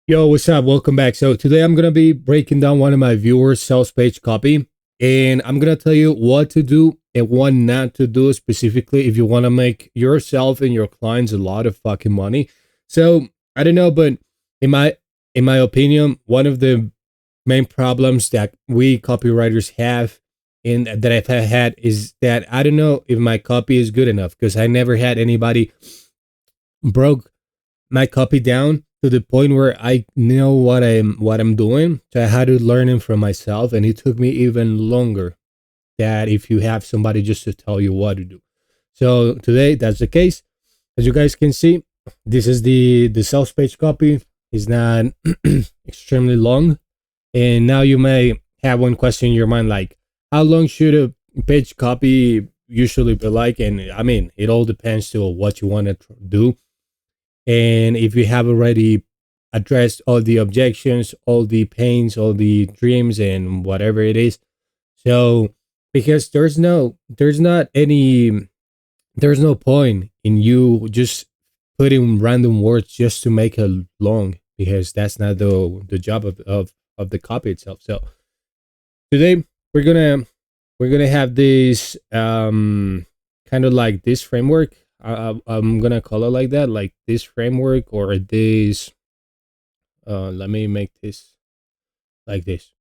Yo, what's up? Welcome back. So today I'm gonna be breaking down one of my viewers' sales page copy, and I'm gonna tell you what to do and what not to do specifically if you want to make yourself and your clients a lot of fucking money. So I don't know, but in my in my opinion, one of the main problems that we copywriters have and that I've had is that I don't know if my copy is good enough because I never had anybody broke my copy down to the point where I know what I'm doing. So I had to learn it from myself, and it took me even longer that if you have somebody just to tell you what to do. So today that's the case. As you guys can see, this is the sales page copy. It's not extremely long, and now you may have one question in your mind like, how long should a page copy usually be like? And I mean, it all depends to what you want to do, and if you have already addressed all the objections, all the pains, all the dreams, and whatever it is. So, because there's no point in you just putting random words just to make it long, because that's not the job of the copy itself. So today we're gonna we're gonna have this kind of like this framework. I'm gonna call it like that, like this framework or this. Let me make this like this.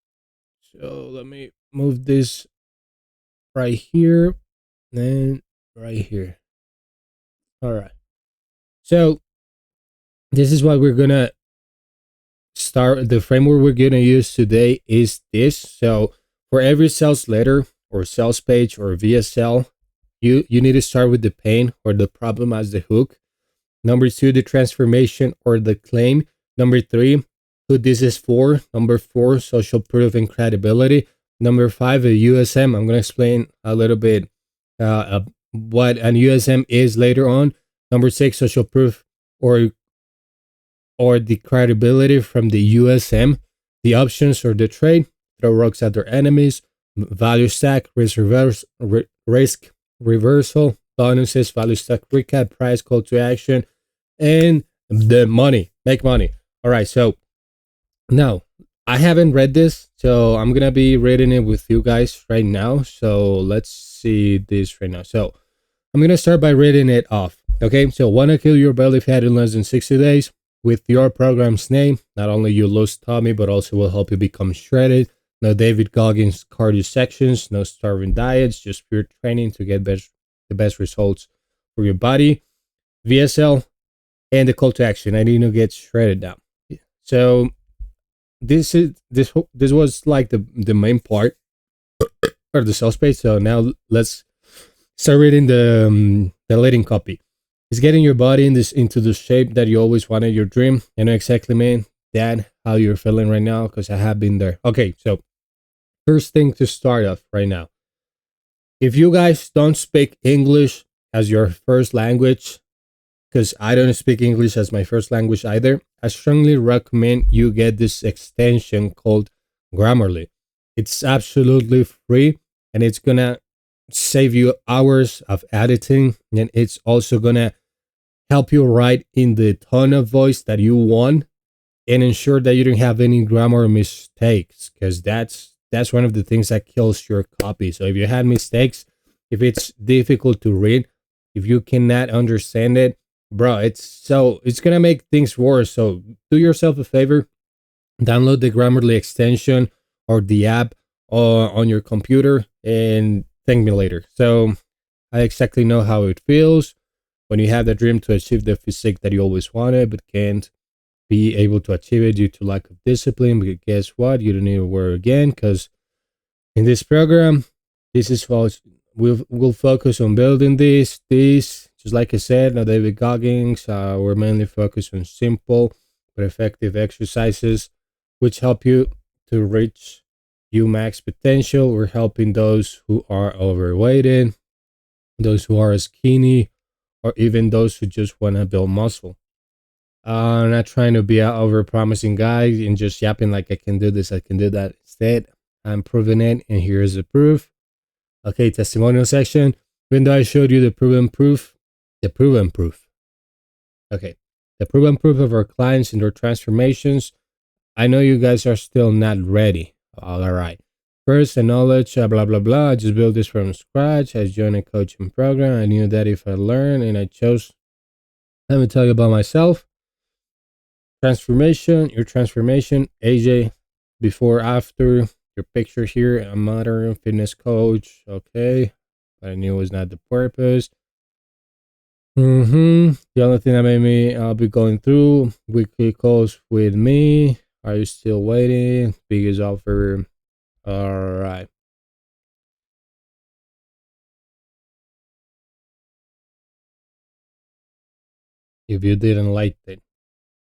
So let me move this right here, then right here. All right. So this is what we're gonna start. The framework we're gonna use today is this. So for every sales letter or sales page or VSL, you need to start with the pain or the problem as the hook. Number two, the transformation or the claim. Number three, who this is for. Number four, social proof and credibility. Number five, a USM. I'm going to explain a little bit what an USM is later on. Number six, social proof or the credibility from the USM. The options or the trade. Throw rocks at their enemies. Value stack, risk reversal, bonuses, value stack recap, price, call to action, and the money, make money. All right, so now I haven't read this, so I'm gonna be reading it with you guys right now. So let's see this right now. So I'm gonna start by reading it off. Okay, so wanna kill your belly fat in less than 60 days with your program's name. Not only you lose tummy, but also will help you become shredded. No David Goggins cardio sections, no starving diets, just pure training to get the best results for your body. VSL and the call to action. I need to get shredded down. So this was like the main part of the sales page. So now let's start reading the leading copy. It's getting your body into the shape that you always wanted, your dream. I know exactly, man, that how you're feeling right now because I have been there. Okay, so first thing to start off right now. If you guys don't speak English as your first language, because I don't speak English as my first language either, I strongly recommend you get this extension called Grammarly. It's absolutely free, and it's gonna save you hours of editing, and it's also gonna help you write in the tone of voice that you want and ensure that you don't have any grammar mistakes, because that's one of the things that kills your copy. So if you had mistakes, if it's difficult to read, if you cannot understand it, bro, it's gonna make things worse. So do yourself a favor, download the Grammarly extension or the app on your computer and thank me later. So I exactly know how it feels when you have the dream to achieve the physique that you always wanted but can't be able to achieve it due to lack of discipline. But guess what? You don't need to worry again, because in this program, this is what we'll focus on building this. Just like I said, now David Goggins, we're mainly focused on simple but effective exercises which help you to reach your max potential. We're helping those who are overweighted, those who are skinny, or even those who just want to build muscle. I'm not trying to be an over promising guy and just yapping like I can do this, I can do that. Instead, I'm proving it, and here's the proof. Okay, testimonial section. Even though I showed you the proven proof. Okay, the proven proof of our clients and their transformations. I know you guys are still not ready. All right. First, the knowledge, blah, blah, blah. I just built this from scratch. I joined a coaching program. I knew that if I learn and I chose, let me tell you about myself. Transformation, your transformation, AJ, before, after, your picture here, a modern fitness coach. Okay. But I knew it was not the purpose. The only thing that made me be going through weekly calls with me. Are you still waiting? Biggest offer. All right. If you didn't like it,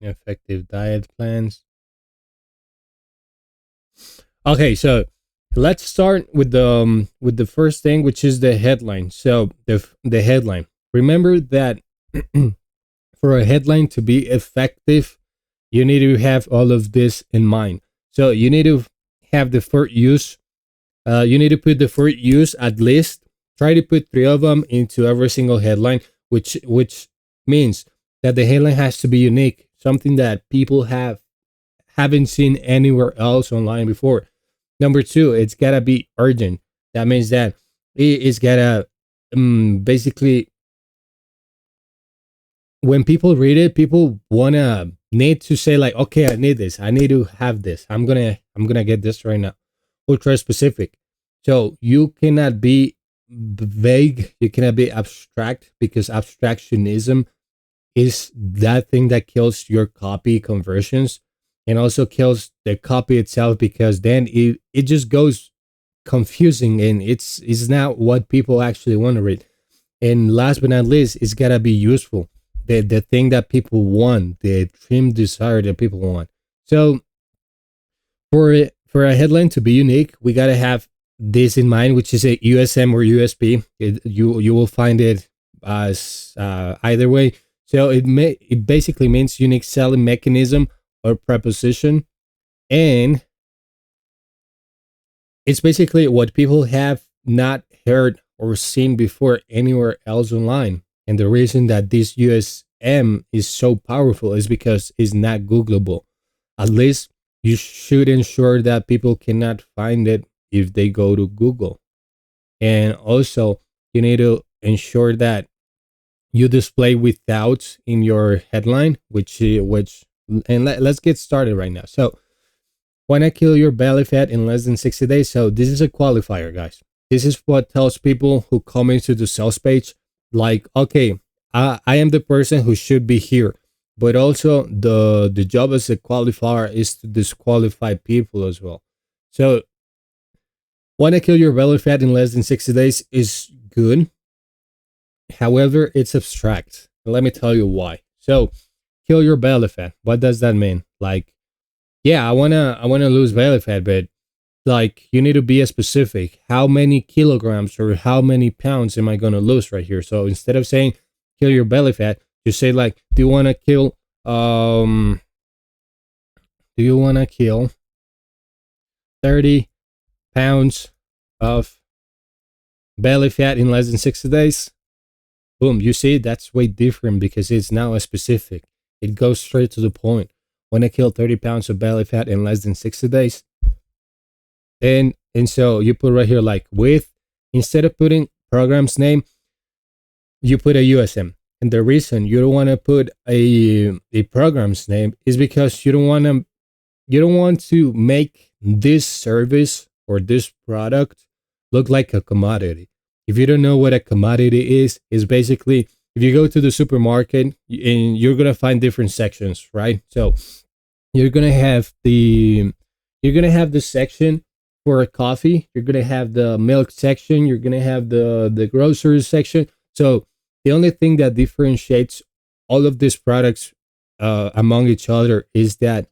effective diet plans. Okay, so let's start with the first thing, which is the headline. So the headline. Remember that for a headline to be effective, you need to have all of this in mind. So you need to have the first use. You need to put the first use at least. Try to put 3 of them into every single headline, which means that the headline has to be unique, something that people haven't seen anywhere else online before. Number 2, it's gotta be urgent. That means that it's gotta basically, when people read it, people wanna need to say like, okay, I need this. I need to have this. I'm gonna get this right now. Ultra specific. So you cannot be vague. You cannot be abstract, because abstractionism is that thing that kills your copy conversions and also kills the copy itself, because then it just goes confusing and it's not what people actually want to read. And last but not least, it's gotta be useful. The thing that people want, the extreme desire that people want. So for a headline to be unique, we gotta have this in mind, which is a USM or USP. You will find it as either way. So it basically means unique selling mechanism or proposition, and it's basically what people have not heard or seen before anywhere else online. And the reason that this USM is so powerful is because it's not Googleable. At least you should ensure that people cannot find it if they go to Google. And also, you need to ensure that you display without in your headline, which and let's get started right now. So, why not kill your belly fat in less than 60 days? So this is a qualifier, guys. This is what tells people who come into the sales page, like, okay, I am the person who should be here. But also the job as a qualifier is to disqualify people as well. So want to kill your belly fat in less than 60 days is good. However, it's abstract. Let me tell you why. So kill your belly fat. What does that mean? Like, yeah, I wanna lose belly fat, but like you need to be specific. How many kilograms or how many pounds am I gonna lose right here? So instead of saying kill your belly fat, you say like, do you wanna kill 30 pounds of belly fat in less than 60 days? Boom, you see, that's way different because it's now a specific. It goes straight to the point. When I kill 30 pounds of belly fat in less than 60 days. And so you put right here like with, instead of putting program's name, you put a USM. And the reason you don't want to put a program's name is because you don't want to make this service or this product look like a commodity. If you don't know what a commodity is basically, if you go to the supermarket and you're going to find different sections, right? So you're going to have the section for coffee. You're going to have the milk section. You're going to have the groceries section. So the only thing that differentiates all of these products among each other is that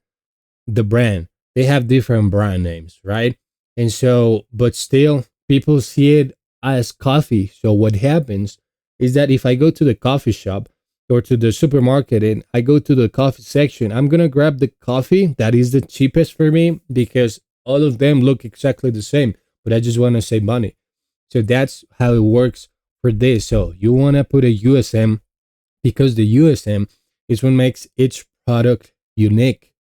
the brand. They have different brand names, right? And so, but still, people see it as coffee. So what happens is that if I go to the coffee shop or to the supermarket and I go to the coffee section, I'm going to grab the coffee that is the cheapest for me because all of them look exactly the same, but I just want to save money. So that's how it works for this. So you want to put a USM because the USM It's what makes each product unique.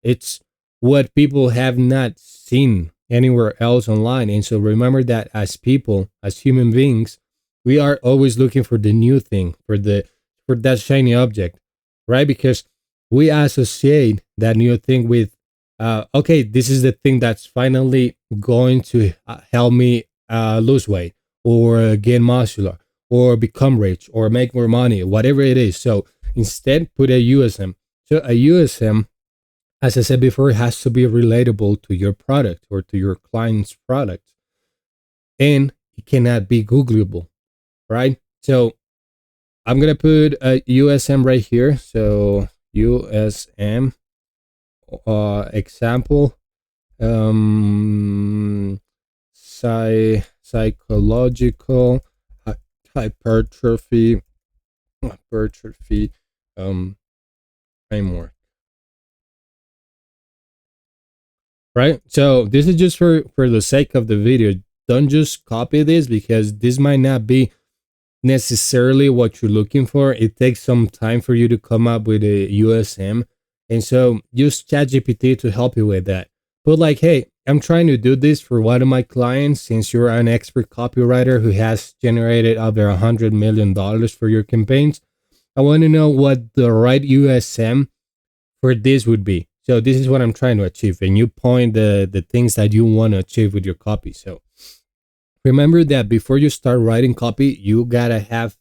It's what people have not seen anywhere else online. And so remember that as people, as human beings, we are always looking for the new thing, for that shiny object, right? Because we associate that new thing with okay, this is the thing that's finally going to help me lose weight or gain muscular or become rich or make more money, whatever it is. So instead, put a USM. So a USM, as I said before, it has to be relatable to your product or to your client's product, and it cannot be Googleable, right? So I'm gonna put a USM right here. So USM example, um, psychological hypertrophy um, framework. Right? So this is just for the sake of the video. Don't just copy this because this might not be necessarily what you're looking for. It takes some time for you to come up with a USM. And so use ChatGPT to help you with that. But like, hey, I'm trying to do this for one of my clients since you're an expert copywriter who has generated over $100 million for your campaigns. I want to know what the right USM for this would be. So this is what I'm trying to achieve. And you point the things that you want to achieve with your copy. So remember that before you start writing copy, you gotta have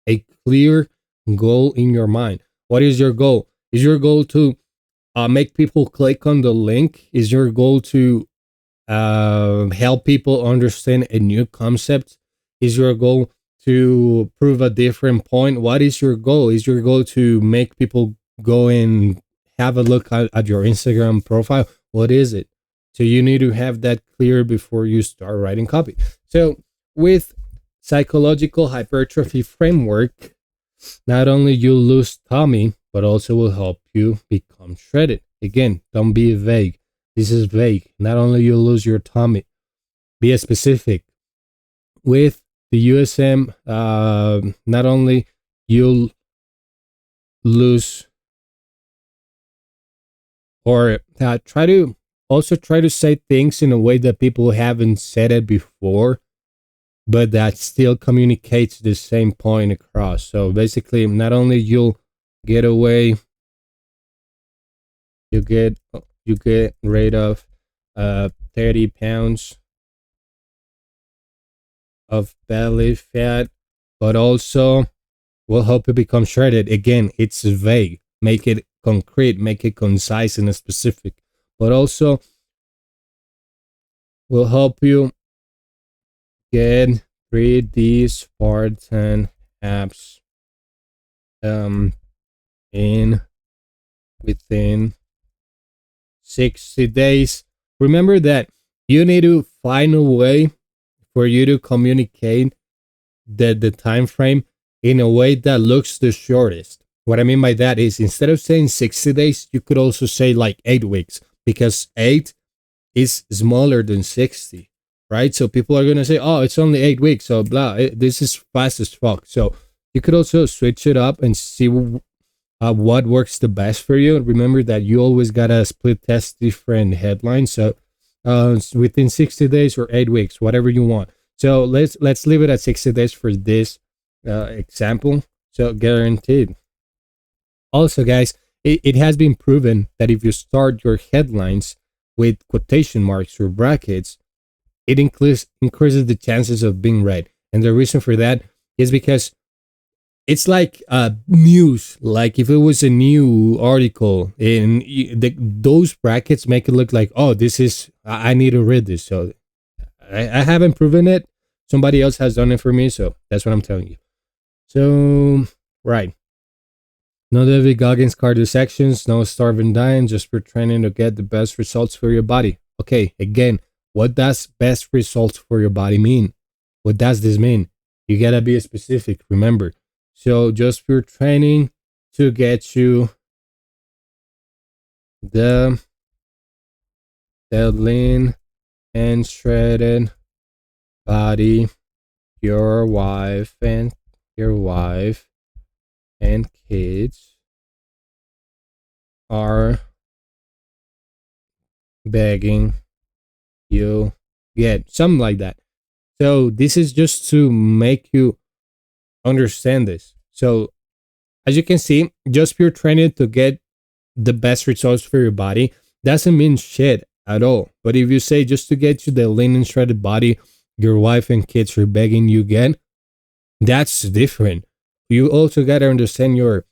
a clear goal in your mind. What is your goal? Is your goal to make people click on the link? Is your goal to help people understand a new concept? Is your goal to prove a different point? What is your goal? Is your goal to make people go and have a look at your Instagram profile? What is it? So you need to have that clear before you start writing copy. So with psychological hypertrophy framework, not only you lose tummy, but also will help you become shredded. Again, don't be vague. This is vague. Not only you lose your tummy, be specific. With the USM, not only you'll lose or try to say things in a way that people haven't said it before, but that still communicates the same point across. So basically, not only you'll get away, you get rid of 30 pounds of belly fat, but also will help you become shredded. Again, it's vague. Make it concrete, make it concise and specific, but also will help you get 3D Spartan apps in within 60 days. Remember that you need to find a way for you to communicate the time frame in a way that looks the shortest. What I mean by that is instead of saying 60 days, you could also say like 8 weeks, because 8 is smaller than 60, right? So people are going to say, oh, it's only 8 weeks. So blah, this is fast as fuck. So you could also switch it up and see what works the best for you. Remember that you always got to split test different headlines. So within 60 days or 8 weeks, whatever you want. So let's leave it at 60 days for this example. So guaranteed. Also, guys, it has been proven that if you start your headlines with quotation marks or brackets, it increases the chances of being read. And the reason for that is because it's like news. Like if it was a new article, and those brackets make it look like, oh, this is, I need to read this. So I haven't proven it. Somebody else has done it for me. So that's what I'm telling you. So, right. No David Goggins cardio sections, no starving dying, just for training to get the best results for your body. Okay, again, what does best results for your body mean? What does this mean? You gotta be specific, remember. So just for training to get you the lean and shredded body your wife and kids are begging you get, something like that. So this is just to make you understand this. So as you can see, just pure training to get the best results for your body doesn't mean shit at all. But if you say just to get you the lean and shredded body your wife and kids are begging you get, that's different. You also gotta understand your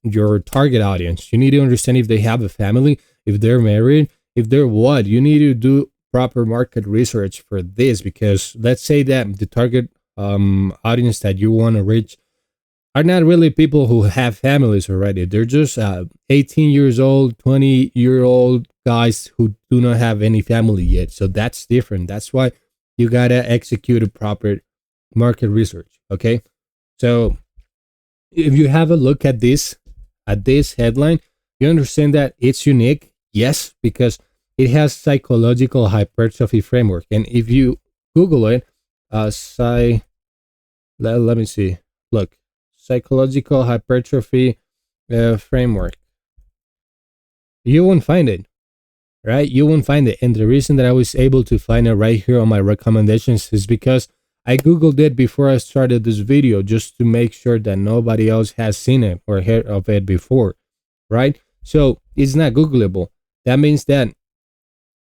your target audience. You need to understand if they have a family, if they're married, if they're what. You need to do proper market research for this, because let's say that the target audience that you want to reach are not really people who have families already. They're just 18 years old, 20-year-old guys who do not have any family yet. So that's different. That's why you gotta execute a proper market research. Okay, so if you have a look at this headline, you understand that it's unique. Yes, because it has psychological hypertrophy framework, and if you Google it, let me see. Look, psychological hypertrophy framework. You won't find it, right? You won't find it. And the reason that I was able to find it right here on my recommendations is because I Googled it before I started this video, just to make sure that nobody else has seen it or heard of it before, right? So it's not Googleable. That means that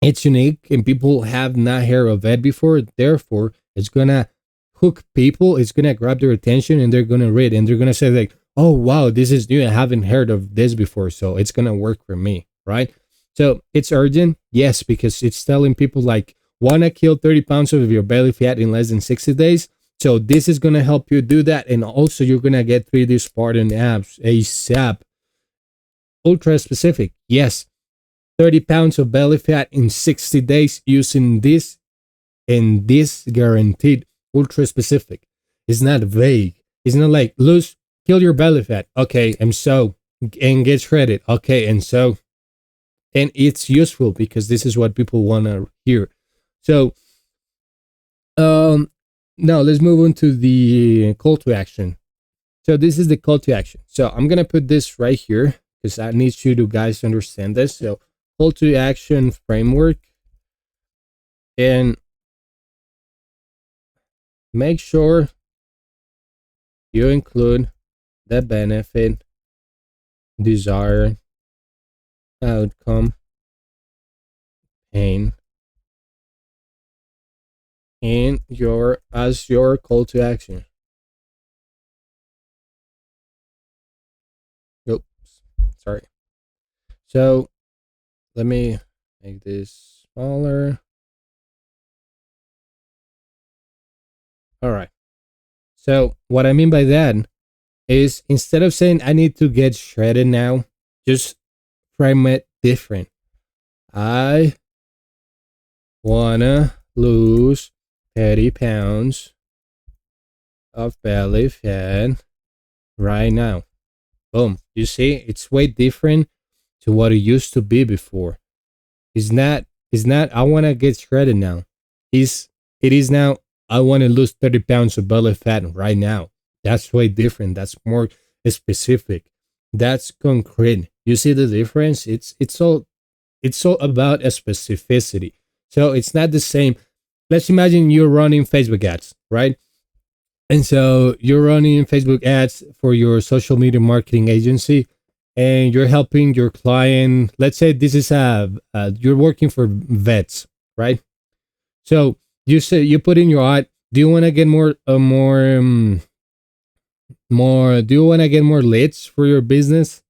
it's unique and people have not heard of it before. Therefore, it's gonna hook people. It's gonna grab their attention, and they're gonna read, and they're gonna say like, "Oh wow, this is new. I haven't heard of this before, so it's gonna work for me," right? So it's urgent, yes, because it's telling people like, wanna kill 30 pounds of your belly fat in less than 60 days. So this is gonna help you do that, and also you're gonna get 3D Spartan abs ASAP. Ultra specific, yes. 30 pounds of belly fat in 60 days using this, and this guaranteed. Ultra specific. It's not vague. It's not like lose, kill your belly fat. Okay, and so, and get shredded. Okay, and so, and it's useful because this is what people want to hear. So, now let's move on to the call to action. So this is the call to action. So I'm gonna put this right here because I need you to guys understand this. So call to action framework, and make sure you include the benefit, desired outcome, pain in your as your call to action. Oops, sorry. So let me make this smaller. All right. So what I mean by that is, instead of saying I need to get shredded now, just frame it different. I wanna lose 30 pounds of belly fat right now. Boom. You see, it's way different to what it used to be before. It's not I wanna get shredded now. It is now I wanna lose 30 pounds of belly fat right now. That's way different. That's more specific. That's concrete. You see the difference? It's all about a specificity. So it's not the same. Let's imagine you're running Facebook ads, right? And so you're running Facebook ads for your social media marketing agency, and you're helping your client. Let's say this is you're working for vets, right? So you say you put in your ad. Do you want to get more? Do you want to get more leads for your business?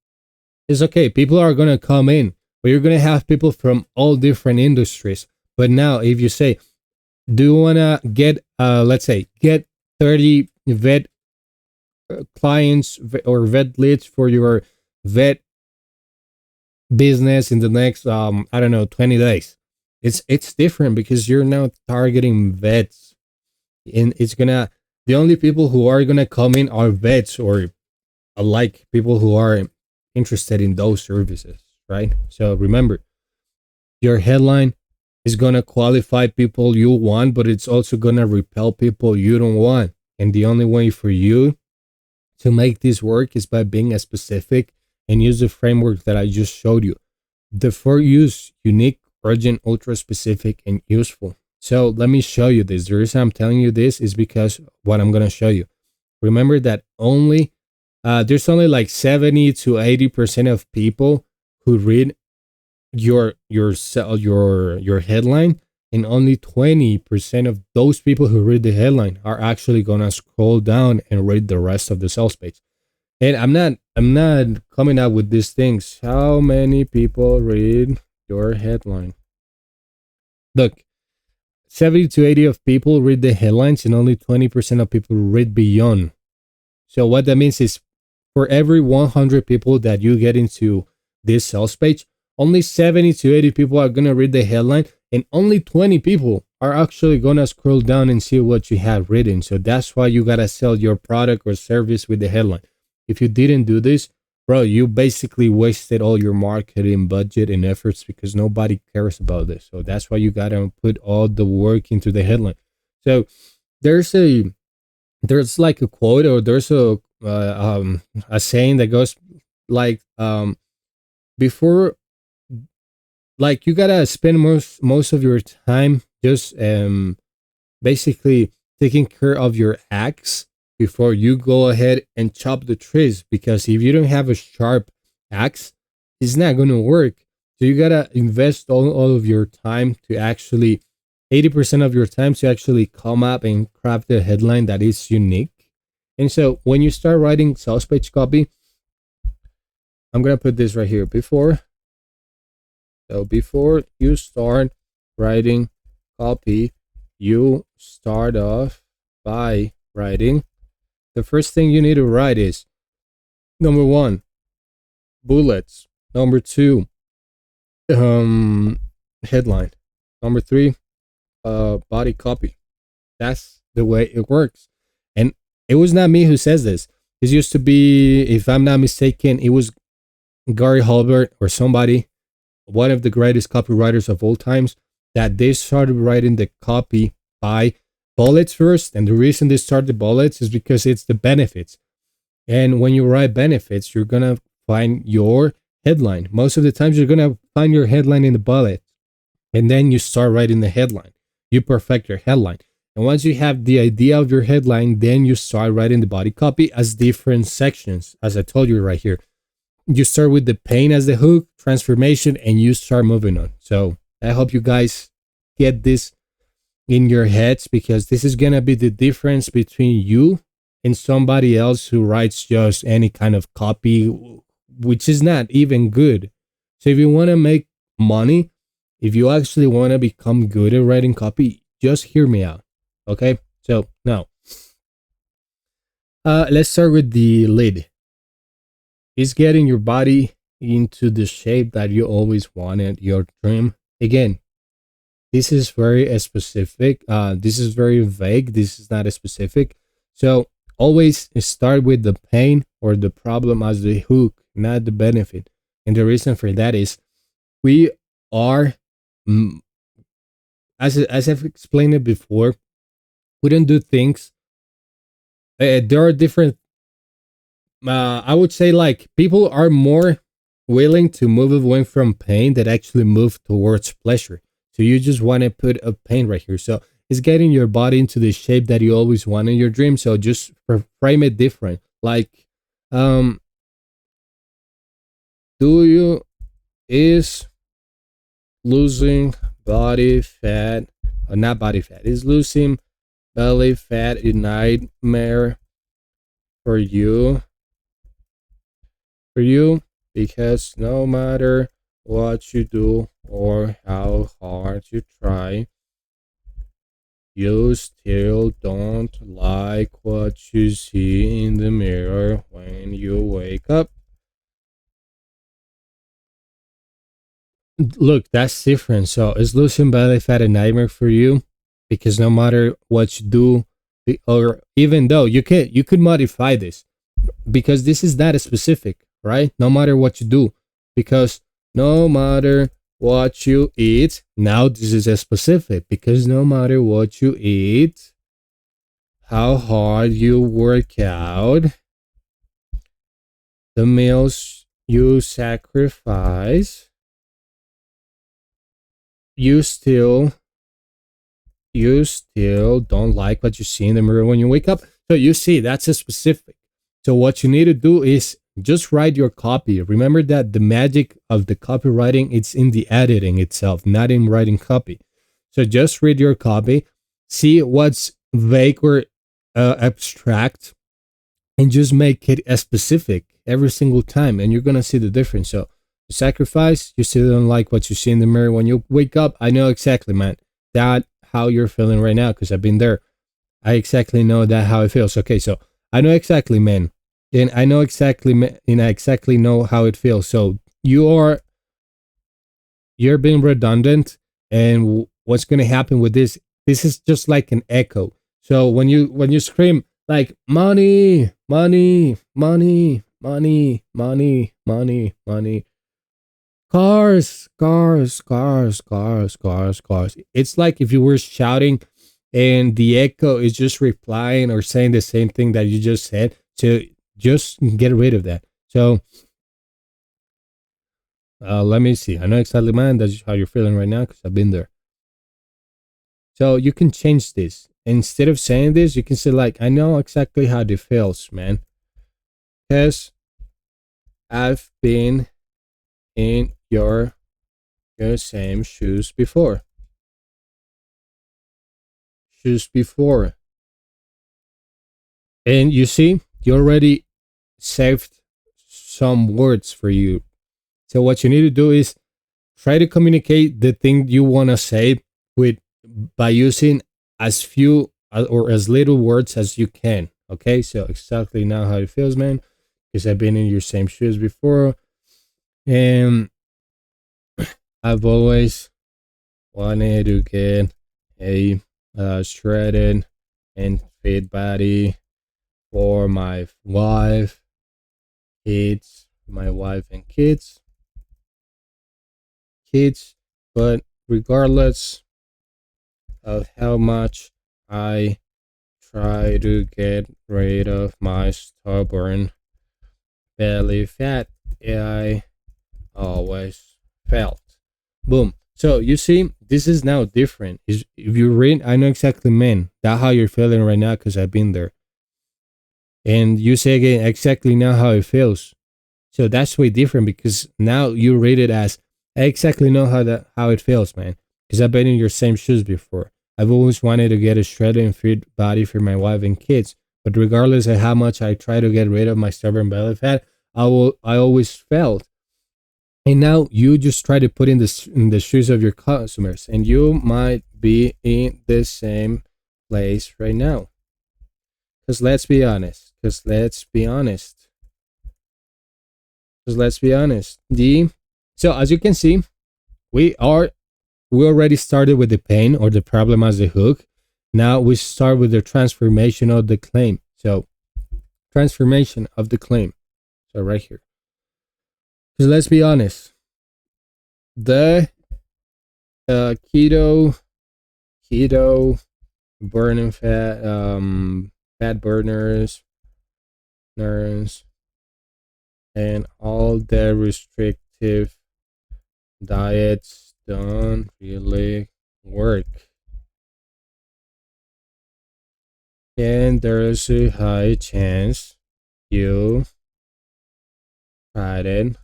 It's okay. People are gonna come in, but you're gonna have people from all different industries. But now, if you say, do you wanna get, let's say, get 30 vet clients or vet leads for your vet business in the next, I don't know, 20 days. It's different because you're now targeting vets, and it's gonna the only people who are gonna come in are vets, or like people who are interested in those services, right? So remember, your headline is gonna qualify people you want, but it's also gonna repel people you don't want. And the only way for you to make this work is by being as specific and use the framework that I just showed you. The for use unique, urgent, ultra specific, and useful. So let me show you this. The reason I'm telling you this is because what I'm going to show you. Remember that there's only like 70 to 80% of people who read your headline, and only 20% of those people who read the headline are actually gonna scroll down and read the rest of the sales page. And I'm not coming up with these things. How many people read your headline? Look, 70 to 80 of people read the headlines, and only 20% of people read beyond. So what that means is, for every 100 people that you get into this sales page, only 70 to 80 people are going to read the headline, and only 20 people are actually going to scroll down and see what you have written. So that's why you got to sell your product or service with the headline. If you didn't do this, bro, you basically wasted all your marketing budget and efforts, because nobody cares about this. So that's why you got to put all the work into the headline. So there's like a quote, or there's a saying that goes like, before, like, you gotta spend most of your time just basically taking care of your axe before you go ahead and chop the trees, because if you don't have a sharp axe, it's not gonna work. So you gotta invest all of your time to actually 80% of your time to actually come up and craft a headline that is unique. And so when you start writing sales page copy, I'm gonna put this right here. Before you start writing copy, you start off by writing. The first thing you need to write is, number 1, bullets. Number 2, headline. Number 3, body copy. That's the way it works. And it was not me who says this. This used to be, if I'm not mistaken, it was Gary Halbert or somebody, one of the greatest copywriters of all times, that they started writing the copy by bullets first. And the reason they started bullets is because it's the benefits. And when you write benefits, you're going to find your headline. Most of the times you're going to find your headline in the bullet. And then you start writing the headline. You perfect your headline. And once you have the idea of your headline, then you start writing the body copy as different sections, as I told you right here. You start with the pain as the hook, transformation, and you start moving on. So I hope you guys get this in your heads, because this is going to be the difference between you and somebody else who writes just any kind of copy, which is not even good. So if you want to make money, if you actually want to become good at writing copy, just hear me out. Okay? So now, let's start with the lead. Is getting your body into the shape that you always wanted, your dream. Again, this is very specific. This is very vague. This is not specific. So always start with the pain or the problem as the hook, not the benefit. And the reason for that is, we are, as I've explained it before, we don't do things. There are different, I would say, like, people are more willing to move away from pain than actually move towards pleasure. So you just want to put a pain right here. So it's getting your body into the shape that you always want in your dream. So just frame it different. Like, is losing body fat, not body fat, is losing belly fat a nightmare for you? Because no matter what you do or how hard you try, you still don't like what you see in the mirror when you wake up. Look, that's different. So is losing belly fat a nightmare for you? Because no matter what you do, or even though you could modify this, because this is not specific, right? No matter what you do, because no matter what you eat, now this is a specific, because no matter what you eat, how hard you work out, the meals you sacrifice, you still don't like what you see in the mirror when you wake up. So you see, that's a specific. So what you need to do is just write your copy. Remember that the magic of the copywriting, it's in the editing itself, not in writing copy. So just read your copy, see what's vague or abstract, and just make it as specific every single time, and you're gonna see the difference. So you sacrifice, you still don't like what you see in the mirror when you wake up. I know exactly, man, that how you're feeling right now because I've been there. I exactly know that how it feels. Okay, so I know exactly, man, and I know exactly, and I exactly know how it feels. So you're being redundant, and what's gonna happen with this? This is just like an echo. So when you scream like money, money, money, money, money, money, money, cars, cars, cars, cars, cars, cars. It's like if you were shouting and the echo is just replying or saying the same thing that you just said. So just get rid of that. So let me see. I know exactly, man, that's how you're feeling right now because I've been there. So you can change this. Instead of saying this, you can say like, I know exactly how it feels, man. Because I've been in your same shoes before. Shoes before. And you see, you already saved some words for you. So what you need to do is try to communicate the thing you want to say with by using as few or as little words as you can. Okay, so exactly now how it feels, man, because I've been in your same shoes before, and I've always wanted to get a shredded and fit body for my wife, and kids, but regardless of how much I try to get rid of my stubborn belly fat, I always felt. Boom. So you see, this is now different. If you read, I know exactly, man, that's how you're feeling right now because I've been there. And you say again exactly now how it feels. So that's way different because now you read it as I exactly know how it feels, man. Because I've been in your same shoes before. I've always wanted to get a shredded and fit body for my wife and kids, but regardless of how much I try to get rid of my stubborn belly fat, I always felt. And now you just try to put in the shoes of your customers, and you might be in the same place right now. Because let's be honest. So as you can see, we already started with the pain or the problem as the hook. Now we start with the transformation of the claim. So transformation of the claim. So right here. Because let's be honest, the keto burning fat burners, and all the restrictive diets don't really work. And there's a high chance you tried it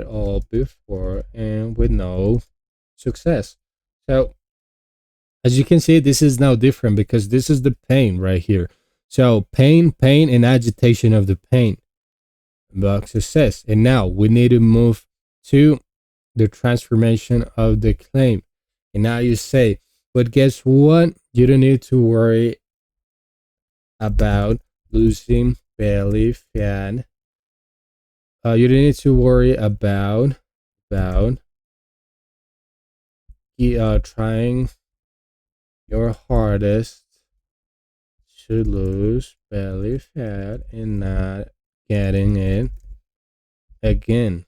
all before and with no success. So as you can see, this is now different because this is the pain right here. So pain, and agitation of the pain about success. And now we need to move to the transformation of the claim. And now you say, but guess what? You don't need to worry about losing belly fat. You don't need to worry about trying your hardest to lose belly fat and not getting it again.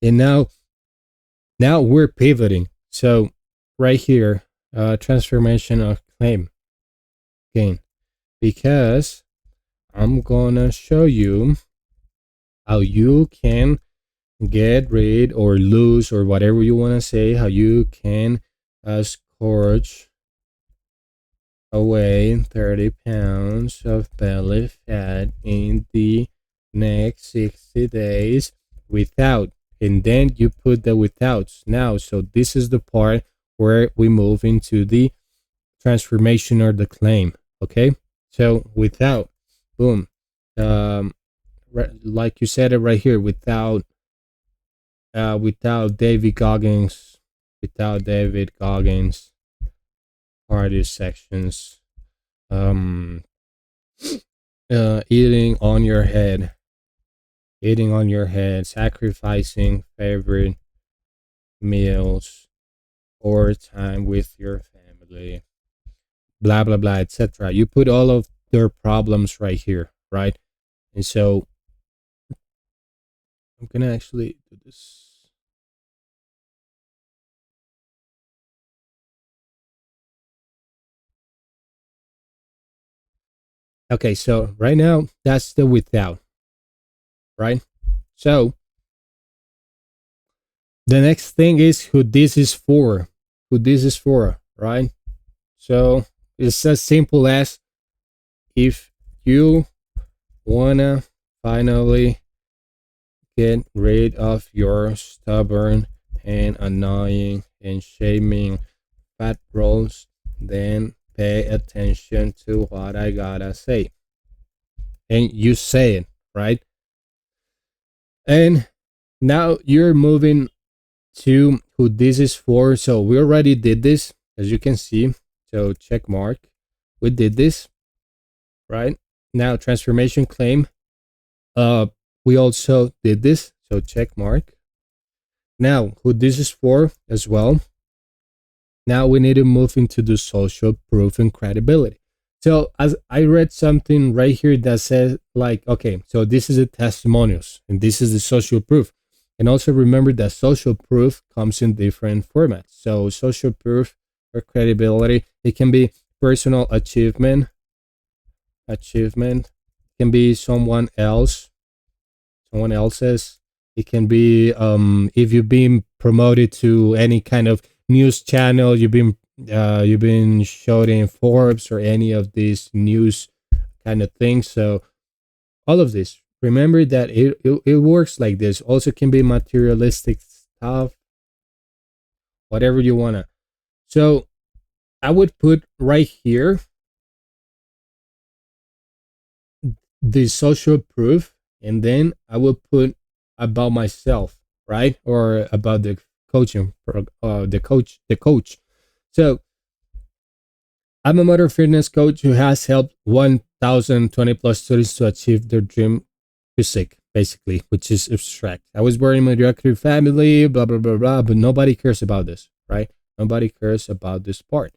And now we're pivoting. So right here, transformation of claim gain, because I'm gonna show you how you can get rid or lose or whatever you want to say, how you can scorch away 30 pounds of belly fat in the next 60 days without. And then you put the withouts now. So this is the part where we move into the transformation or the claim. Okay. So without, boom. Um, like you said it right here, without David Goggins, party sections, um, eating on your head, sacrificing favorite meals or time with your family, blah blah blah, etc. You put all of their problems right here, right? And so I'm gonna actually do this. Okay, so right now that's the without, right? So the next thing is who this is for. Who this is for, right? So it's as simple as if you wanna finally get rid of your stubborn and annoying and shaming fat rolls, then pay attention to what I gotta say. And you say it, right? And now you're moving to who this is for. So we already did this, as you can see. So check mark. We did this, right? Now transformation claim. Uh, we also did this. So check mark. Now who this is for as well. Now we need to move into the social proof and credibility. So as I read something right here that says like, okay, so this is the testimonials and this is the social proof. And also remember that social proof comes in different formats. So social proof or credibility, it can be personal achievement, it can be someone else's. It can be if you've been promoted to any kind of news channel, you've been showed in Forbes or any of these news kind of things. So all of this, remember that it works like this. Also can be materialistic stuff, whatever you wanna. So I would put right here the social proof, and then I will put about myself, right, or about the coaching, the coach. So I'm a motor fitness coach who has helped 1,020 plus students to achieve their dream physique, basically, which is abstract. I was born in a mediocre family, blah blah blah blah, but nobody cares about this, right? Nobody cares about this part.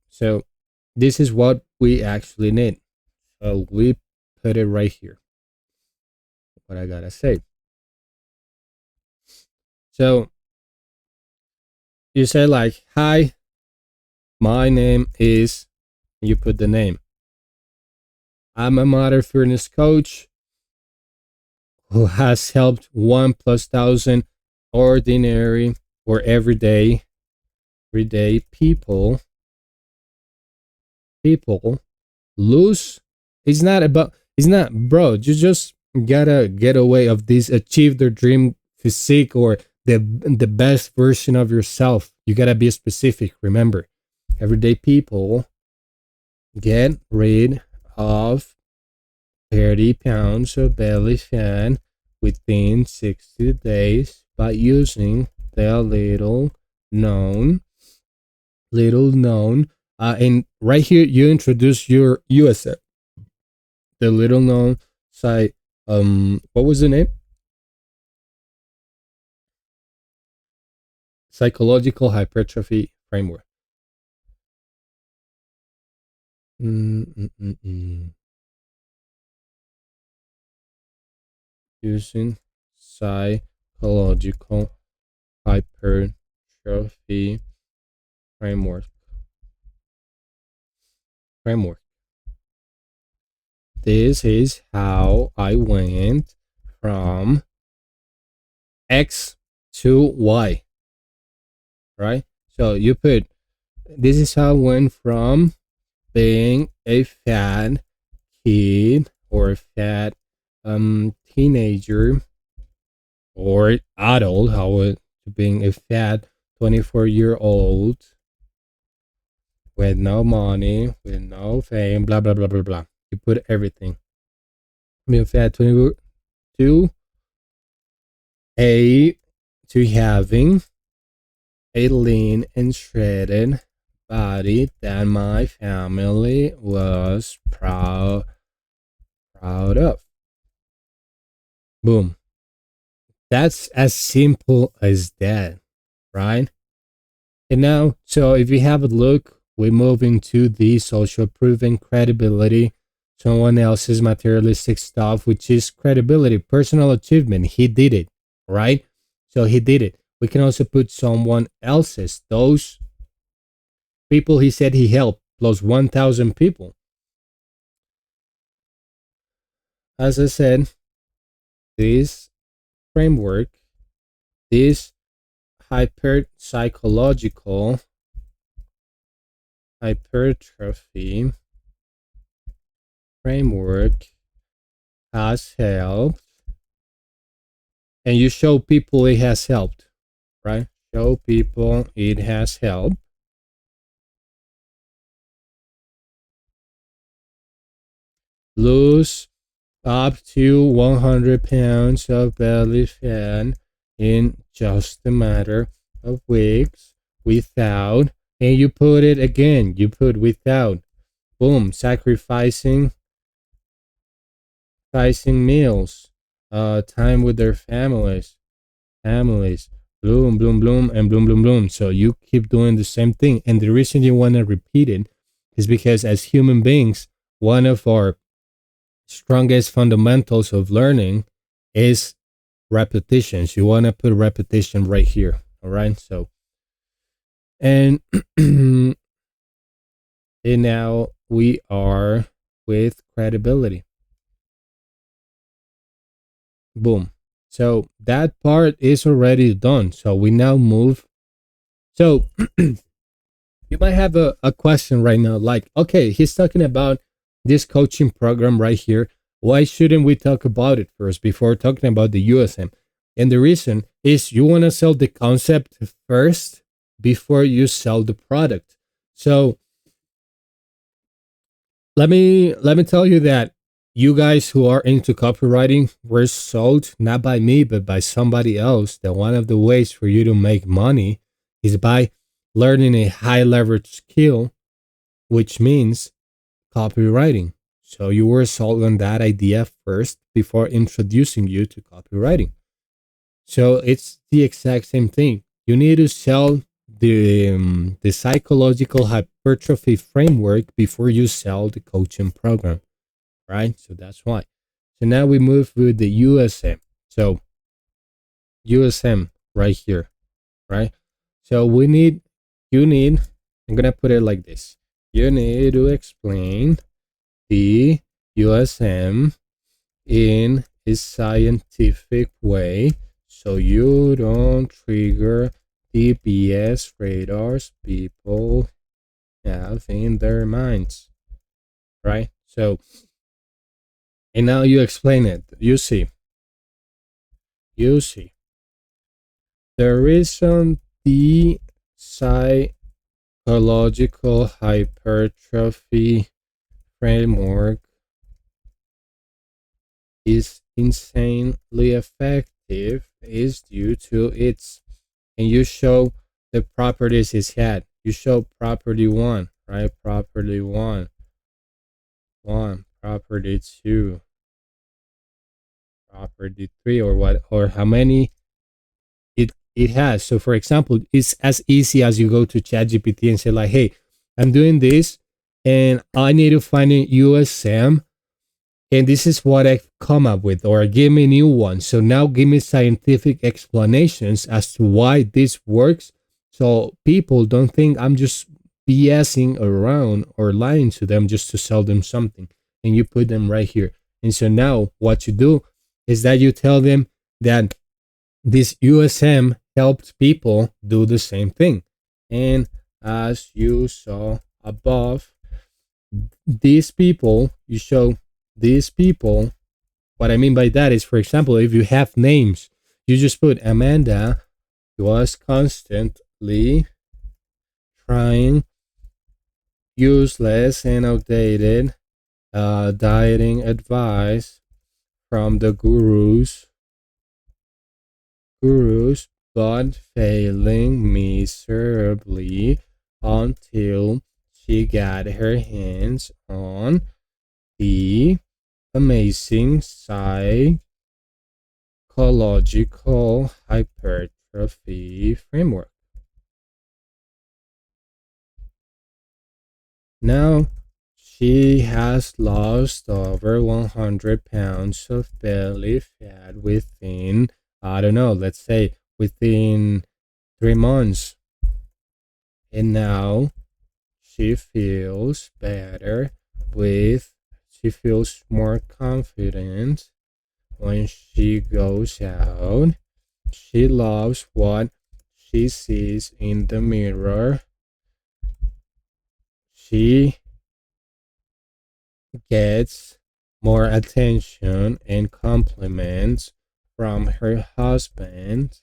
So this is what we actually need. So we put it right here. What I gotta say. So you say like, "Hi, my name is." You put the name. I'm a modern fitness coach who has helped 1,000+ ordinary or everyday people lose. It's not, bro. You just gotta get away of this, achieve their dream physique or the best version of yourself. You gotta be specific. Remember, everyday people get rid of 30 pounds of belly fat within 60 days by using the little known, and right here you introduce your USF, the little known site. What was the name? Psychological hypertrophy framework. Mm-mm-mm-mm. Using psychological hypertrophy framework. this is how I went from X to Y, right? So you put, this is how I went from being a fat kid or a fat teenager or adult, how it, to being a fat 24-year-old with no money, with no fame, blah blah blah blah blah. You put everything. Being fat 22, a to having a lean and shredded body that my family was proud of. Boom. That's as simple as that, right? And now, so if you have a look, we move into the social proof and credibility, someone else's materialistic stuff, which is credibility, personal achievement. He did it, right? So he did it. We can also put someone else's, those people he said he helped, plus 1,000 people. As I said, this framework, this hyper psychological hypertrophy framework has helped, and you show people it has helped, right? Show people it has helped. Lose up to 100 pounds of belly fat in just a matter of weeks without, and you put it again, you put without, boom, sacrificing meals, time with their families, bloom, bloom, bloom, and bloom, bloom, bloom. So you keep doing the same thing. And the reason you want to repeat it is because as human beings, one of our strongest fundamentals of learning is repetitions. You want to put repetition right here. All right. So, and, and now we are with credibility. Boom. So that part is already done. So we now move. So you might have a question right now, like, okay, he's talking about this coaching program right here. Why shouldn't we talk about it first before talking about the USM? And the reason is you want to sell the concept first before you sell the product. So let me tell you that you guys who are into copywriting were sold not by me but by somebody else that one of the ways for you to make money is by learning a high leverage skill, which means copywriting. So you were sold on that idea first before introducing you to copywriting. So it's the exact same thing. You need to sell the psychological hypertrophy framework before you sell the coaching program, right? So that's why. So now we move with the USM. So USM right here, right? So you need, I'm going to put it like this. You need to explain the USM in a scientific way so you don't trigger the BS radars people have in their minds, right? So, and now you explain it. You see. The reason the psychological hypertrophy framework is insanely effective is due to its, and you show the properties it's had. You show property 1, right? Property 1, property 2, property 3, or what, or how many it has. So for example, it's as easy as you go to ChatGPT and say like, hey, I'm doing this and I need to find a USM and this is what I've come up with, or give me a new one. So now give me scientific explanations as to why this works, so people don't think I'm just BSing around or lying to them just to sell them something. and you put them right here. And so now what you do is that you tell them that this USM helped people do the same thing. And as you saw above, these people, you show these people. What I mean by that is, for example, if you have names, you just put Amanda was constantly trying useless and outdated dieting advice from the gurus, but failing miserably until she got her hands on the amazing psychological hypertrophy framework. Now she has lost over 100 pounds of belly fat within, I don't know, let's say within 3 months. And now she feels better she feels more confident when she goes out. She loves what she sees in the mirror. She gets more attention and compliments from her husband,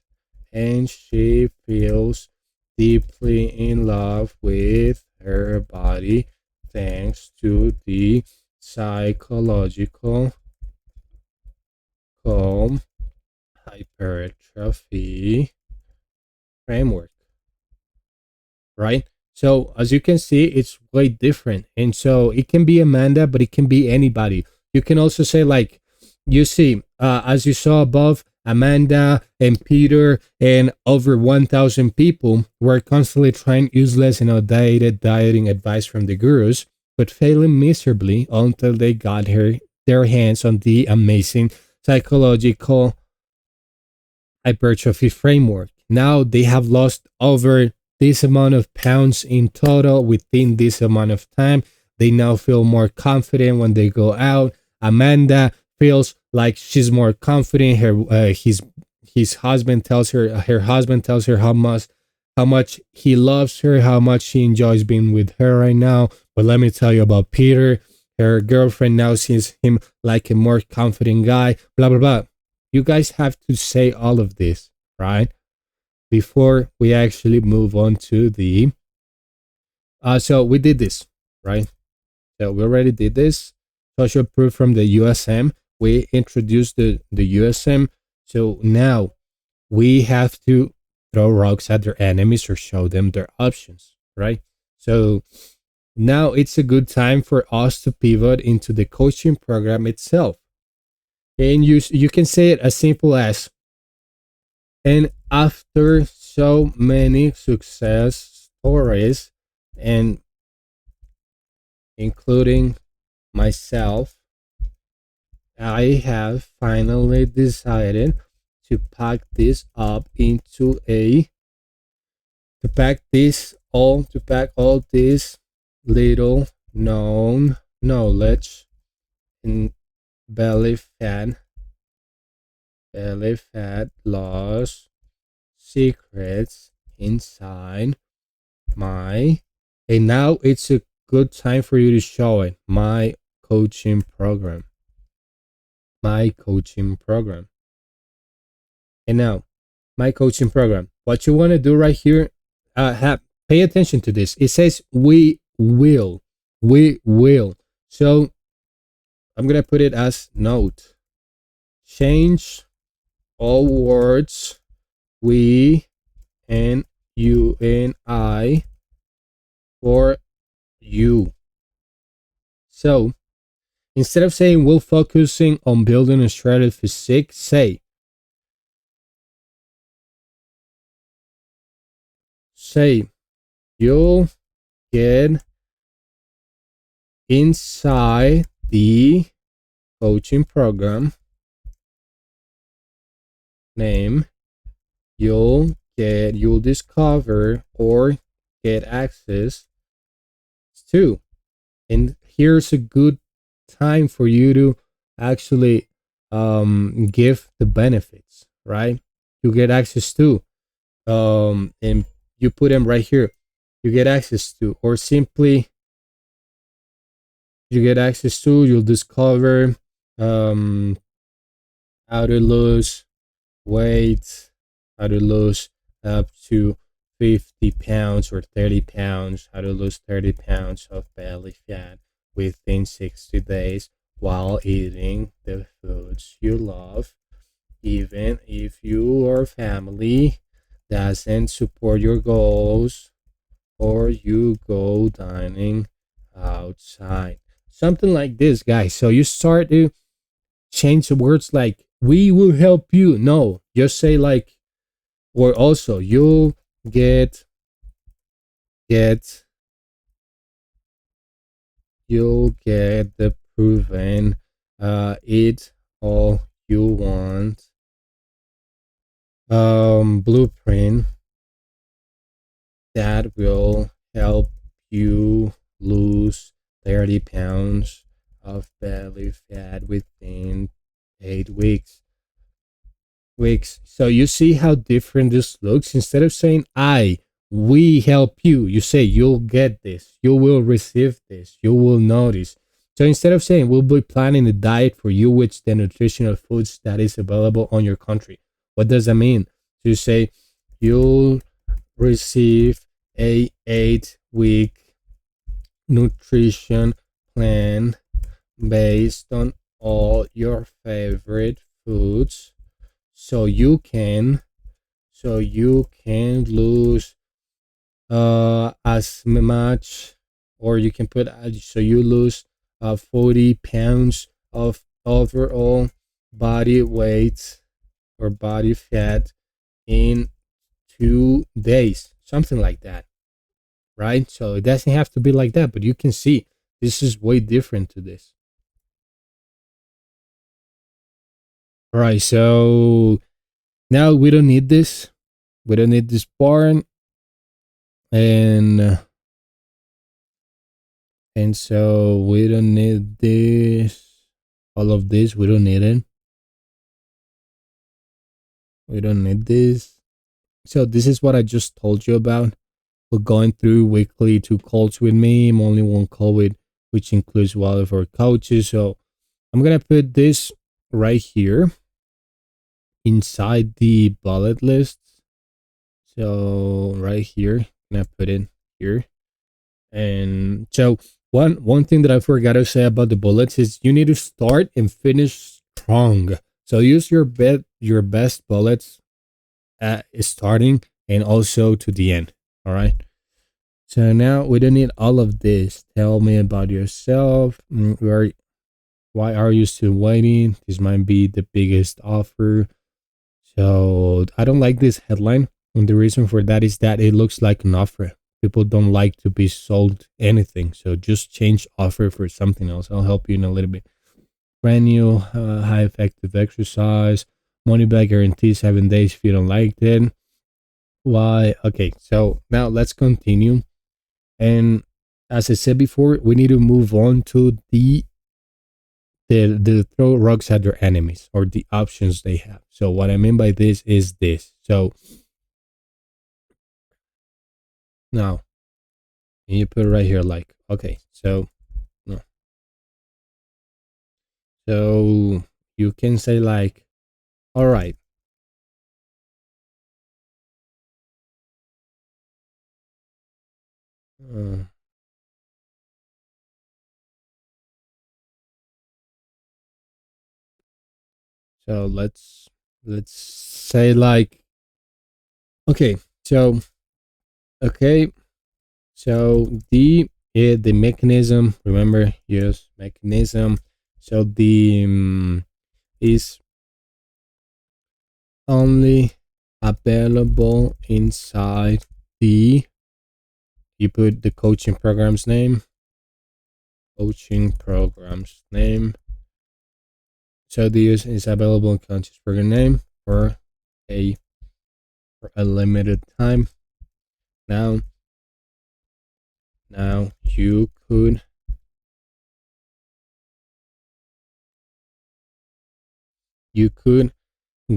and she feels deeply in love with her body thanks to the psychological hypertrophy framework, right? So as you can see, it's way different. And so it can be Amanda, but it can be anybody. You can also say, like, you see, as you saw above, Amanda and Peter and over 1,000 people were constantly trying useless and outdated dieting advice from the gurus, but failing miserably until they got their hands on the amazing psychological hypertrophy framework. Now they have lost over this amount of pounds in total within this amount of time. They now feel more confident when they go out. Amanda feels like she's more confident. His husband tells her how much he loves her, how much he enjoys being with her right now. But let me tell you about Peter. Her girlfriend now sees him like a more confident guy. Blah blah blah. You guys have to say all of this, right? Before we actually move on to the so we did this, right? So we already did this. Social proof from the USM. We introduced the USM. So now we have to throw rocks at their enemies or show them their options, right? So now it's a good time for us to pivot into the coaching program itself. And you can say it as simple as, and after so many success stories, and including myself, I have finally decided to pack this up into to pack all this little known knowledge in belly fat loss secrets inside my, and now it's a good time for you to show it, my coaching program. And now my coaching program, what you want to do right here, pay attention to this. It says we will. So I'm gonna put it as note. Change all words we and you and I for you. So instead of saying we're focusing on building a shredded physique, say you'll get inside the coaching program name, you'll discover or get access to. And here's a good time for you to actually give the benefits, right? You get access to, and you put them right here. You get access to, or simply you get access to. You'll discover um, how to lose weight, how to lose up to 50 pounds or 30 pounds, how to lose 30 pounds of belly fat within 60 days while eating the foods you love, even if your family doesn't support your goals or you go dining outside. Something like this, guys. So you start to change the words like we will help you. No, just say like, or also you'll get get you'll get the proven it all you want blueprint that will help you lose 30 pounds of belly fat within 8 weeks. So you see how different this looks. Instead of saying we help you, you say you'll get this, you will receive this, you will notice. So instead of saying we'll be planning a diet for you with the nutritional foods that is available on your country, what does that mean? To say you'll receive a 8-week nutrition plan based on all your favorite foods, so you can lose as much, or you can put so you lose 40 pounds of overall body weight or body fat in 2 days, something like that, right? So it doesn't have to be like that, but you can see this is way different to this. All right, so now we don't need this. We don't need this barn, and so we don't need this. All of this we don't need it. We don't need this. So this is what I just told you about. We're going through weekly 2 calls with me. I'm only one call with, which includes one of our coaches. So I'm gonna put this right here inside the bullet list. So right here, I'm gonna put it here. And so one thing that I forgot to say about the bullets is you need to start and finish strong. So use your best bullets at starting and also to the end. All right. So now we don't need all of this. Tell me about yourself. Why are you still waiting? This might be the biggest offer. So I don't like this headline. And the reason for that is that it looks like an offer. People don't like to be sold anything. So just change offer for something else. I'll help you in a little bit. Brand new, high effective exercise. Money back guarantee 7 days if you don't like it. Why? Okay, so now let's continue. And as I said before, we need to move on to the throw rocks at their enemies, or the options they have. So what I mean by this is this. So now you put it right here, like, okay, so no. So you can say like, all right. Uh, so let's say like, okay, so okay, so the mechanism, remember, yes, mechanism. So the is only available inside the, you put the coaching program's name. So the use is available in coaching program name a for a limited time. Now you could you could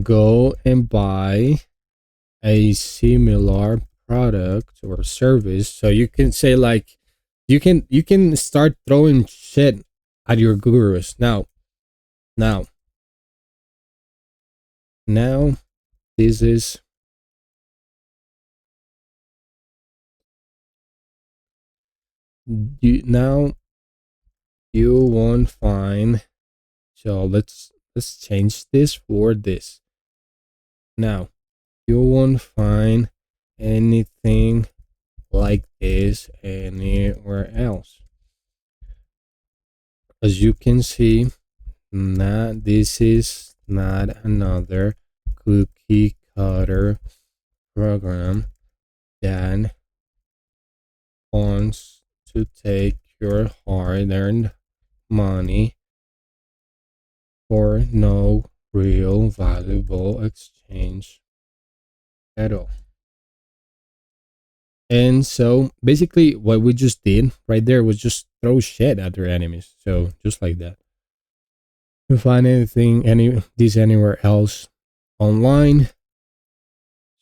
go and buy a similar product or service. So you can say like you can start throwing shit at your gurus now now this is you now you won't find. So let's change this for this. Now you won't find anything like this anywhere else. As you can see, this is not another cookie cutter program that wants to take your hard earned money for no real valuable exchange at all. And so basically, what we just did right there was just throw shit at their enemies. So just like that. You find anywhere else online. As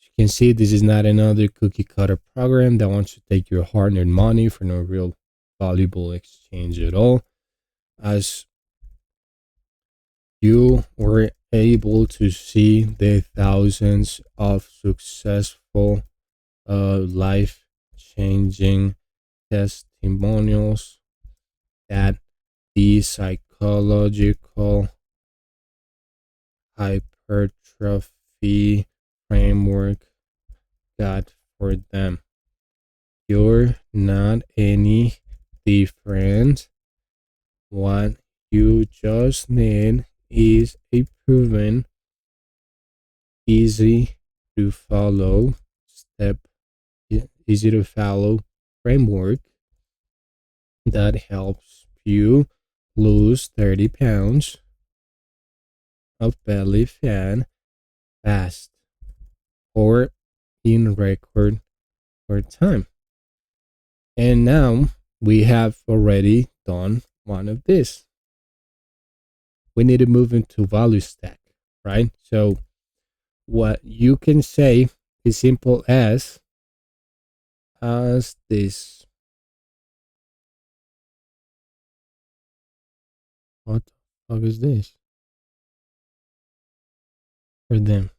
you can see, this is not another cookie cutter program that wants to take your hard earned money for no real valuable exchange at all. As you were able to see the thousands of successful life changing testimonials that the psychological hypertrophy framework got for them. You're not any different. What you just need is a proven, easy to follow step, easy to follow framework that helps you lose 30 pounds of belly fat fast or in record for time. And now we have already done one of this. We need to move into value stack, right? So what you can say is simple as this. What the fuck is this? For them.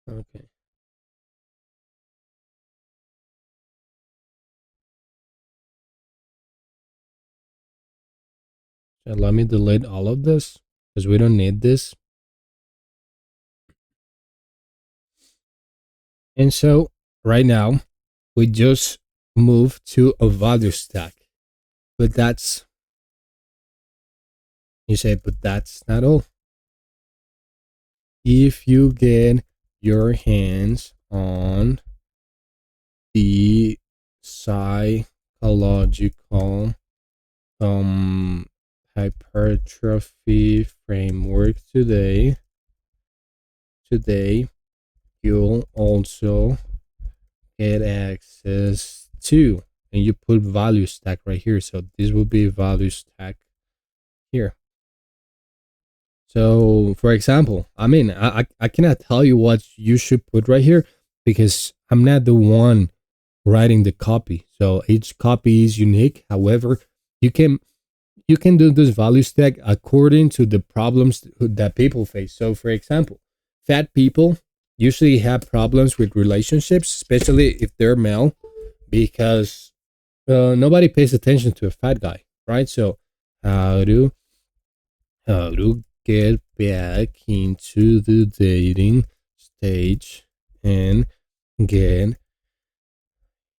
Okay. So let me delete all of this because we don't need this. And so right now we just move to a value stack. But that's, you say, but that's not all. If you get your hands on the psychological hypertrophy framework today you'll also get access to, and you put value stack right here. So this will be value stack here. So for example, I cannot tell you what you should put right here because I'm not the one writing the copy. So each copy is unique. However, you can do this value stack according to the problems that people face. So for example, fat people usually have problems with relationships, especially if they're male, because nobody pays attention to a fat guy, right? So how to get back into the dating stage and get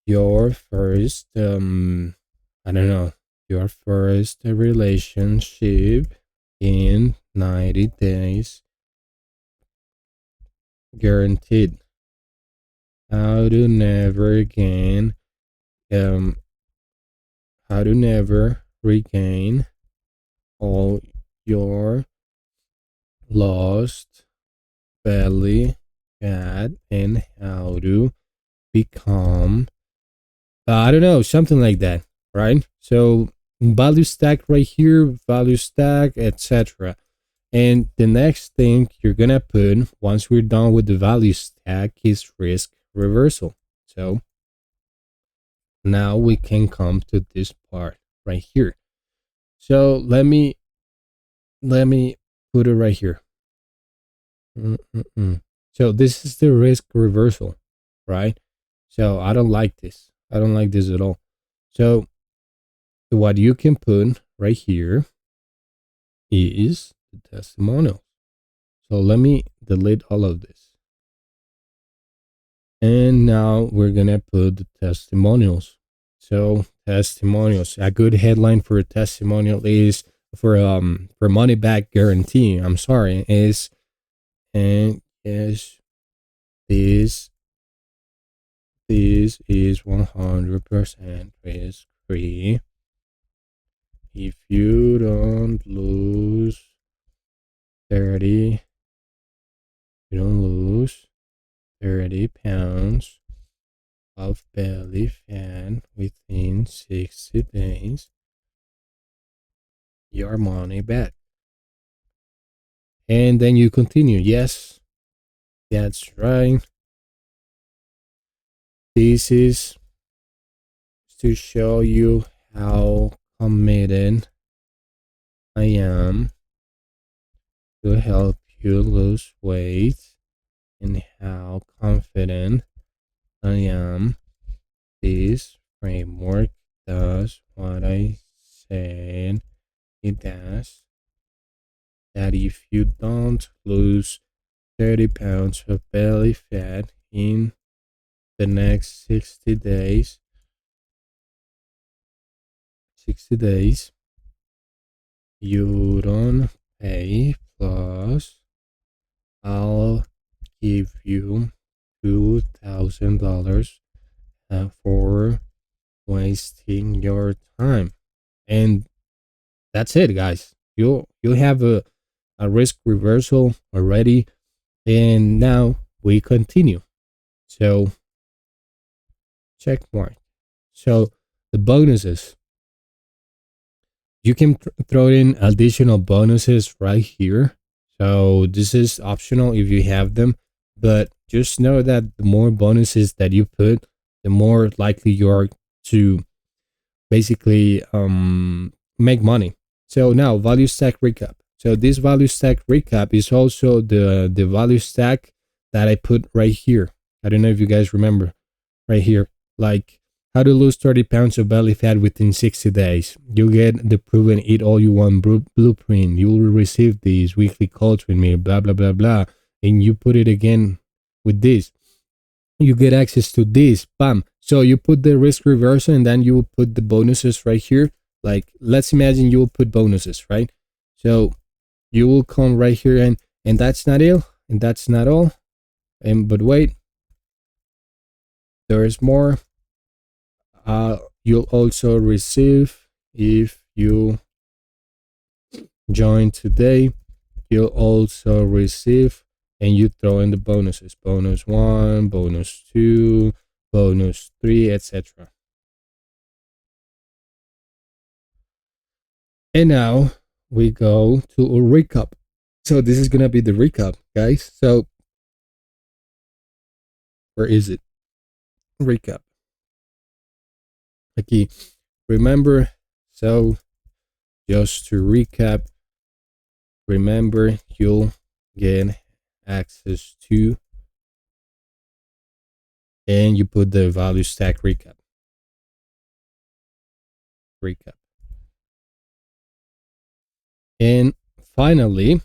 your first I don't know, your first relationship in 90 days guaranteed. How to never again how to never regain all your lost belly fat and how to become I don't know, something like that, right? So value stack right here, value stack, etc. And the next thing you're gonna put once we're done with the value stack is risk reversal. So now we can come to this part right here. So let me put it right here. Mm-mm-mm. So this is the risk reversal, right? So I don't like this. I don't like this at all. So what you can put right here is the testimonial. So let me delete all of this. And now we're gonna put the testimonials. So testimonials. A good headline for a testimonial is for money back guarantee. I'm sorry, is and is this this is 100% risk free. If you don't lose 30, you don't lose 30 pounds of belly fat within 60 days, your money back. And then you continue. Yes, that's right. This is to show you how committed I am to help you lose weight and how confident I am this framework does what I said it does. That if you don't lose 30 pounds of belly fat in the next 60 days, you don't pay. Plus, I'll give you $2,000 for wasting your time. And that's it, guys. You have a risk reversal already. And now we continue. So check mark. So the bonuses, you can throw in additional bonuses right here. So this is optional if you have them, but just know that the more bonuses that you put, the more likely you are to basically make money. So now value stack recap. So this value stack recap is also the value stack that I put right here. I don't know if you guys remember right here, like how to lose 30 pounds of belly fat within 60 days. You get the proven eat all you want blueprint. You will receive these weekly calls with me, blah, blah, blah, blah. And you put it again with this. You get access to this, bam. So you put the risk reversal and then you will put the bonuses right here. Like, let's imagine you will put bonuses, right? So you will come right here and that's not it. And that's not all. And but wait, there is more. You'll also receive, if you join today, you'll also receive, and you throw in the bonuses, bonus 1, bonus 2, bonus 3, etc. And now we go to a recap. So this is gonna be the recap, guys. So where is it? Recap. Okay, remember, so just to recap, remember you'll get access to, and you put the value stack recap. And finally,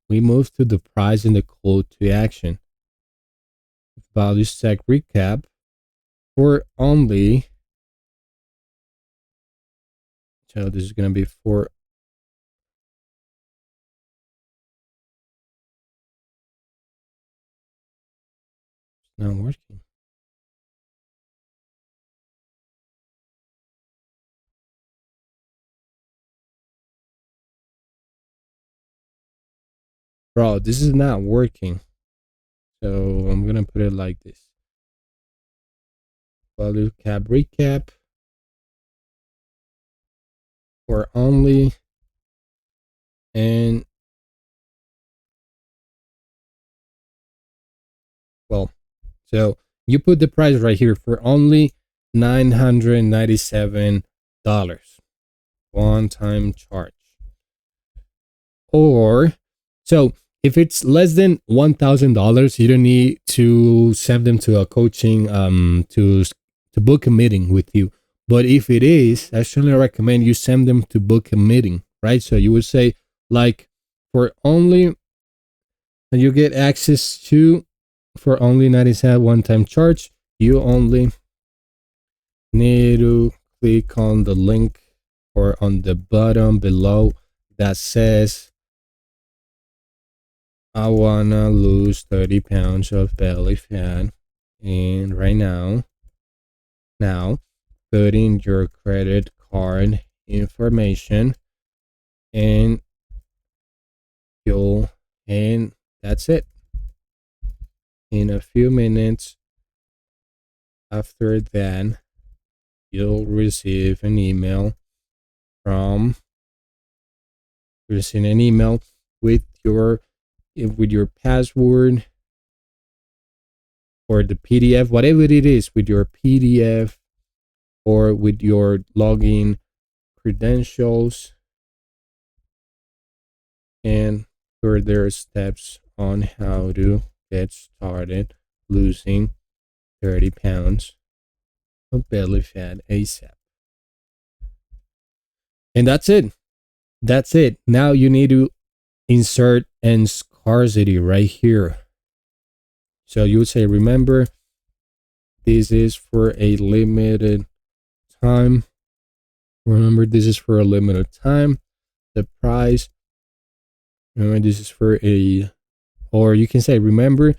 we move to the prize and the call to action. Value stack recap for only, so this is going to be for, it's not working. Bro, this is not working. So I'm going to put it like this. Value cap recap for only And well, so you put the price right here for only $997 one time charge. Or so if it's less than $1,000, you don't need to send them to a coaching to book a meeting with you. But if it is, I certainly recommend you send them to book a meeting, right? So you would say, like, for only you get access to for only 97 one time charge, you only need to click on the link or on the button below that says I wanna lose 30 pounds of belly fat. And right now, put in your credit card information and you'll, and that's it. In a few minutes after that, you'll receive an email from, receive an email with your password or the PDF, whatever it is, with your PDF or with your login credentials and further steps on how to get started losing 30 pounds of belly fat ASAP. And that's it. That's it. Now you need to insert and scarcity right here. So you would say, remember, this is for a limited time. Remember, this is for a limited time. The price, remember, this is for a, or you can say, remember,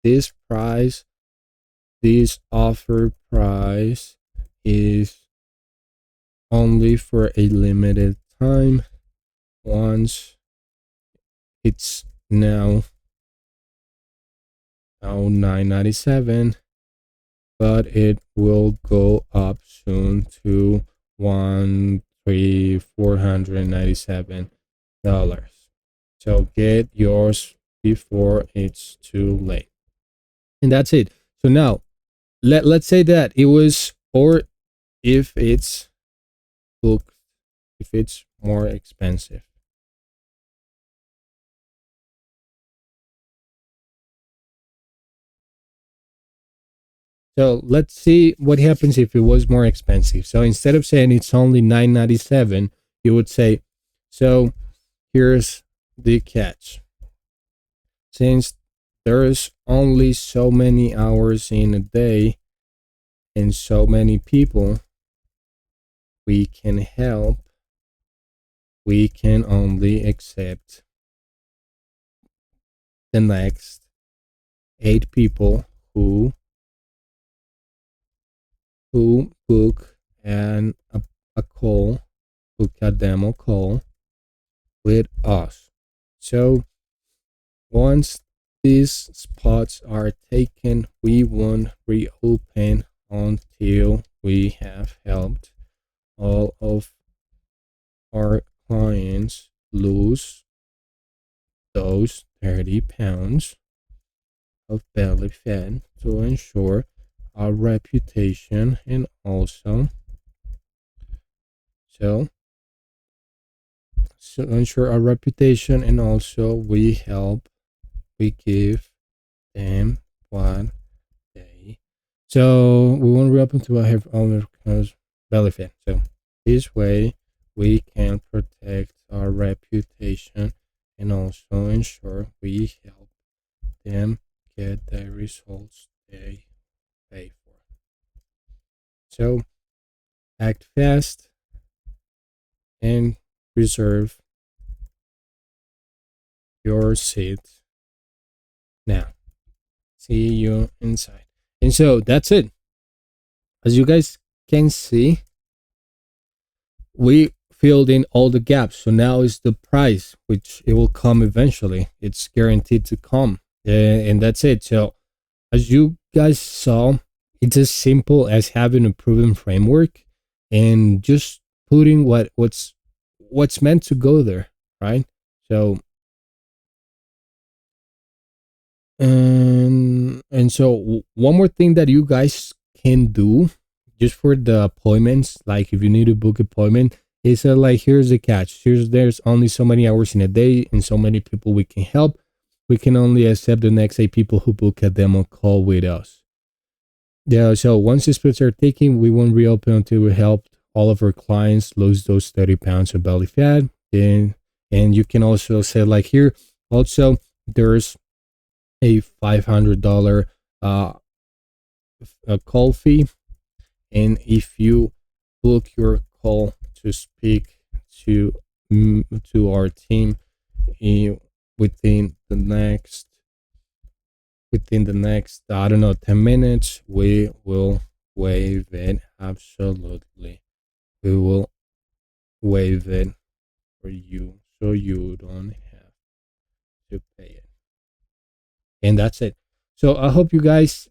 this price, this offer price is only for a limited time. Once it's now $997, but it will go up soon to $497. So get yours before it's too late. And that's it. So now let's say that it was, or if it's booked, if it's more expensive. So let's see what happens if it was more expensive. So instead of saying it's only $997, you would say, so here's the catch. Since there's only so many hours in a day and so many people we can help, we can only accept the next 8 people who book a call, book a demo call with us. So once these spots are taken, we won't reopen until we have helped all of our clients lose those 30 pounds of belly fat to ensure our reputation and also so ensure our reputation, and also we give them what they, so we want to reopen to have owner belly fat. So this way we can protect our reputation and also ensure we help them get the results they pay for. So act fast and reserve your seat now. See you inside. And so that's it. As you guys can see, we filled in all the gaps. So now is the price, which it will come eventually. It's guaranteed to come. And that's it. So as you guys saw, it's as simple as having a proven framework and just putting what's meant to go there, right? So and so one more thing that you guys can do just for the appointments, like if you need to book appointment, is like here's the catch. There's only so many hours in a day and so many people we can help. We can only accept the next 8 people who book a demo call with us. Yeah, so once the splits are taken, we won't reopen until we help all of our clients lose those 30 pounds of belly fat. And you can also say like here, also there's a $500 a call fee. And if you book your call to speak to our team within the next I don't know 10 minutes, we will waive it. Absolutely, we will waive it for you, so you don't have to pay it. And that's it. So I hope you guys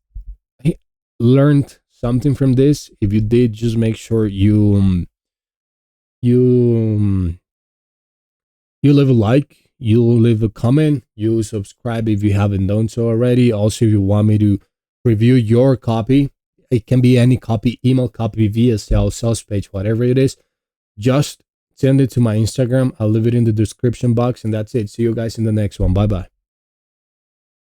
learned something from this. If you did, just make sure you leave a like, you leave a comment, you subscribe if you haven't done so already. Also, if you want me to review your copy, it can be any copy, email copy, VSL, sales page, whatever it is, just send it to my Instagram. I'll leave it in the description box, and that's it. See you guys in the next one. Bye bye.